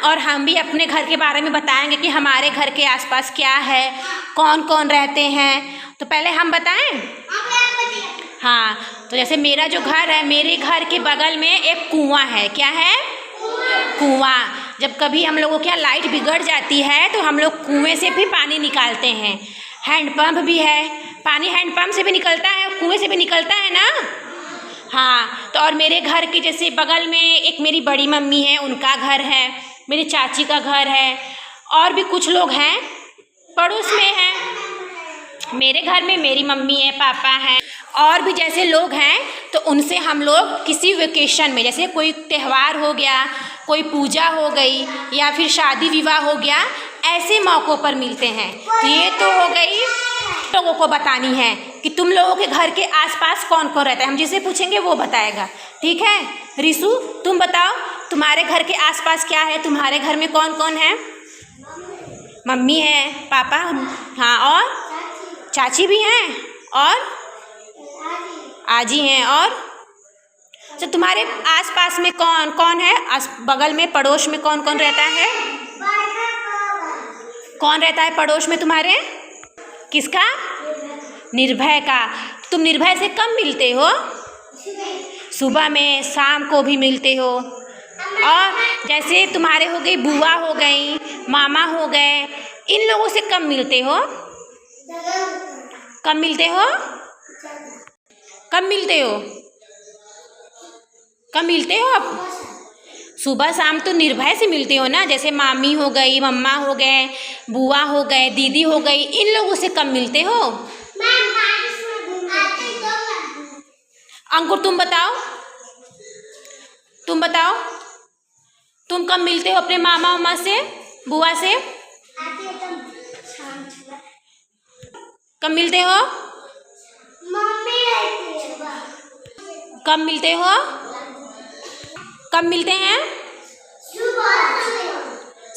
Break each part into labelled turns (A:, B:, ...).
A: और हम भी अपने घर के बारे में बताएंगे कि हमारे घर के आसपास क्या है, कौन कौन रहते हैं। तो पहले हम बताएं। हाँ, तो जैसे मेरा जो घर है, मेरे घर के बगल में एक कुआं है। क्या है? कुआं। जब कभी हम लोगों के यहाँ लाइट बिगड़ जाती है तो हम लोग कुएं से भी पानी निकालते हैं। हैंडपम्प भी है, पानी हैंडपम्प से भी निकलता है, कुएं से भी निकलता है ना। हाँ, तो और मेरे घर के जैसे बगल में एक मेरी बड़ी मम्मी है, उनका घर है, मेरी चाची का घर है, और भी कुछ लोग हैं पड़ोस में हैं। मेरे घर में मेरी मम्मी है, पापा हैं, और भी जैसे लोग हैं। तो उनसे हम लोग किसी वेकेशन में, जैसे कोई त्यौहार हो गया, कोई पूजा हो गई, या फिर शादी विवाह हो गया, ऐसे मौक़ों पर मिलते हैं। तो ये तो हो गई लोगों को बतानी है कि तुम लोगों के घर के आसपास कौन कौन रहता है। हम जिसे पूछेंगे वो बताएगा, ठीक है। रिशु, तुम बताओ तुम्हारे घर के आसपास क्या है, तुम्हारे घर में कौन कौन है? मम्मी है, पापा, हाँ, और चाची भी हैं, और आजी हैं, और तो तुम्हारे आसपास में कौन कौन है? बगल में पड़ोस में कौन कौन रहता है? कौन रहता है पड़ोस में तुम्हारे? किसका? निर्भय का। तुम निर्भय से कब मिलते हो? सुबह में, शाम को भी मिलते हो। और जैसे तुम्हारे हो गई बुआ हो गई, मामा हो गए, इन लोगों से कब मिलते हो? कब मिलते हो? कब मिलते हो? कब मिलते हो आप? सुबह शाम तो निर्भय से मिलते हो ना। जैसे मामी हो गई, मम्मा हो गए, बुआ हो गए, दीदी हो गई, इन लोगों से कब मिलते हो? अंकुर, तुम बताओ, तुम बताओ, तुम कब मिलते हो अपने मामा उमा से, बुआ से? कब मिलते हो? कब मिलते हो? कब मिलते हैं?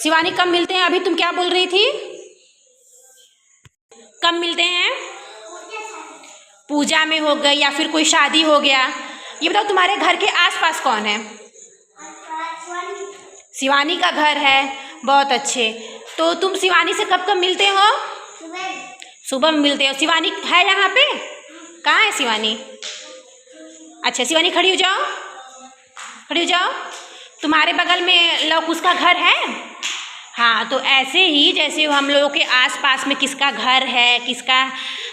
A: शिवानी, कब मिलते हैं? अभी तुम क्या बोल रही थी? कब मिलते हैं? पूजा में हो गई, या फिर कोई शादी हो गया। ये बताओ तुम्हारे घर के आसपास कौन है? शिवानी का घर है, बहुत अच्छे। तो तुम शिवानी से कब कब मिलते हो? सुबह में मिलते हो। शिवानी है यहाँ पे? कहाँ है शिवानी? अच्छा, शिवानी खड़ी हो जाओ, खड़ी हो जाओ। तुम्हारे बगल में लोग उसका घर है? हाँ, तो ऐसे ही जैसे हम लोगों के आसपास में किसका घर है, किसका,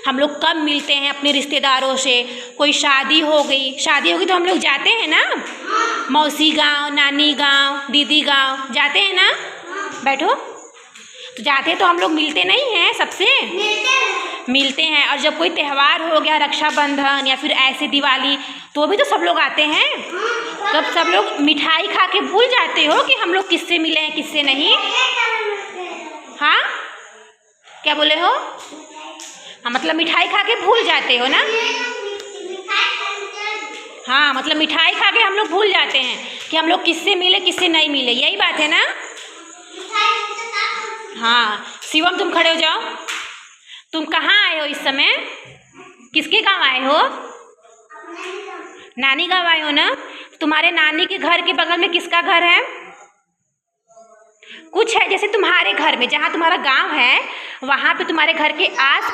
A: हम लोग कब मिलते हैं अपने रिश्तेदारों से। कोई शादी हो गई तो हम लोग जाते हैं ना, मौसी गांव, नानी गांव, दीदी गांव, जाते हैं ना। बैठो। तो जाते हैं तो हम लोग मिलते नहीं हैं सबसे? मिलते हैं। और जब कोई त्यौहार हो गया, रक्षाबंधन या फिर ऐसे दिवाली, तो भी तो सब लोग आते हैं। तब सब लोग मिठाई खा के भूल जाते हो कि हम लोग किससे मिले हैं, किससे नहीं। हाँ, क्या बोले हो? हाँ, मतलब मिठाई खा के भूल जाते हो ना। हाँ, मतलब मिठाई खा के हम लोग भूल जाते हैं कि हम लोग किससे मिले, किससे नहीं मिले। यही बात है ना। हाँ, शिवम, तुम खड़े हो जाओ। तुम कहाँ आए हो इस समय? किसके गाँव आए हो? नानी गाँव आए हो ना। तुम्हारे नानी के घर के बगल में किसका घर है? कुछ है जैसे तुम्हारे घर में, जहाँ तुम्हारा गांव है, वहाँ पे तुम्हारे घर के आस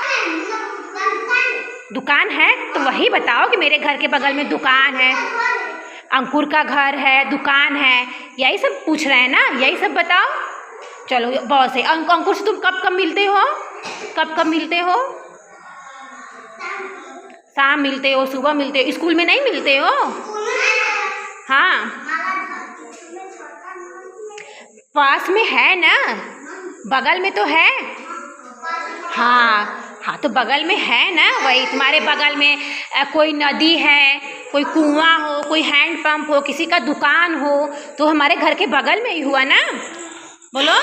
A: दुकान है, तो वही बताओ कि मेरे घर के बगल में दुकान है, अंकुर का घर है, दुकान है, यही सब पूछ रहे हैं ना। यही सब बताओ। चलो, बहुत सही। अंकुर से तुम कब कब मिलते हो? कब कब मिलते हो? शाम मिलते हो, सुबह मिलते हो, स्कूल में नहीं मिलते हो? हाँ, पास में है ना, बगल में तो है। हाँ हाँ, तो बगल में है ना, वही तुम्हारे बगल में कोई नदी है, कोई कुआं हो, कोई हैंडपम्प हो, किसी का दुकान हो, तो हमारे घर के बगल में ही हुआ ना। बोलो।